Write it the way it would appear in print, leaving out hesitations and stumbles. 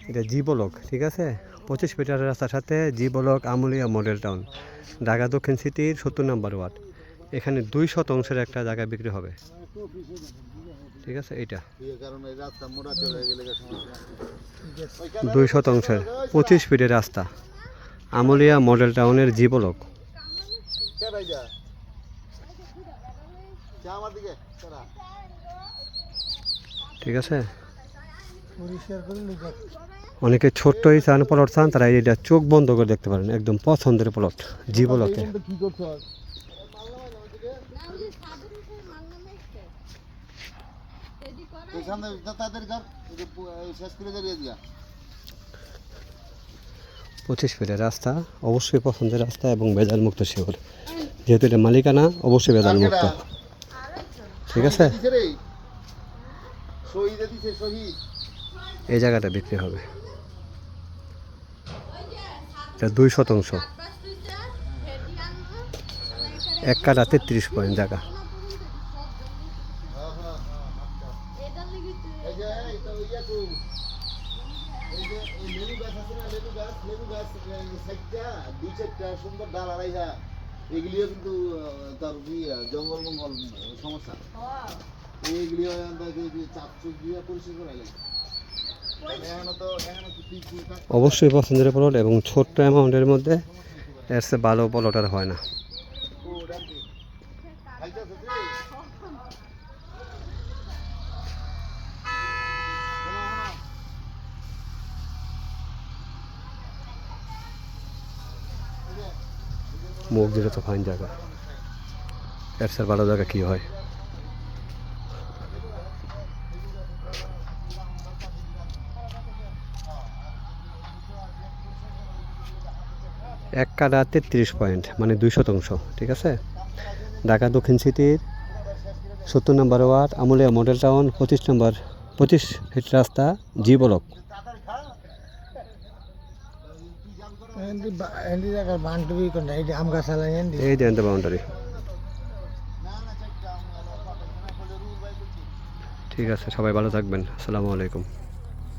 এটা জি ব্লক, ঠিক আছে। 25 ফিটের রাস্তার সাথে জি block, Amulia model town, Dhaka দক্ষিণ সিটির 70 নম্বর ওয়ার্ড। এখানে 2 শতাংশের একটা জায়গা বিক্রি হবে, ঠিক আছে। এইটা 2 শতাংশের 25 ফিটের রাস্তা, আমুলিয়া মডেল টাউনের জি ব্লক। ঠিক আছে। অনেকে ছোট্টই চান, প্লট চান, তারা এটা চোখ বন্ধ করে দেখতে পারেন, একদম পছন্দের প্লট জি ব্লকে। পঁচিশ ফিটের রাস্তা, অবশ্যই পছন্দের রাস্তা এবং ভেজাল মুক্ত শিওর, যেহেতু এটা মালিকানা অবশ্যই ভেজাল মুক্ত, ঠিক আছে। এই জায়গাটা বিক্রি হবে, এটা 2 শতাংশ, 1 কাঠা 33 পয়েন্ট জায়গা। এগুলিও কিন্তু তার জঙ্গল মঙ্গল সমস্যা, এইগুলিও চাপচুপ দিয়ে পরিষ্কার করা লাগে। অবশ্যই পছন্দের প্লট এবং ছোট্ট অ্যামাউন্টের মধ্যে এর চেয়ে ভালো প্লট আর হয় না। মুখ দিলে তো ফাইন জায়গা, এর চেয়ে ভালো জায়গা কী হয়। এক কাঠা 33 পয়েন্ট, মানে 2 শতাংশ, ঠিক আছে। ঢাকা দক্ষিণ সিটির 70 number ward, Amulia model town, 25 feet রাস্তা, জি ব্লক। এই দেন বাউন্ডারি, ঠিক আছে। সবাই ভালো থাকবেন, আসসালামু আলাইকুম।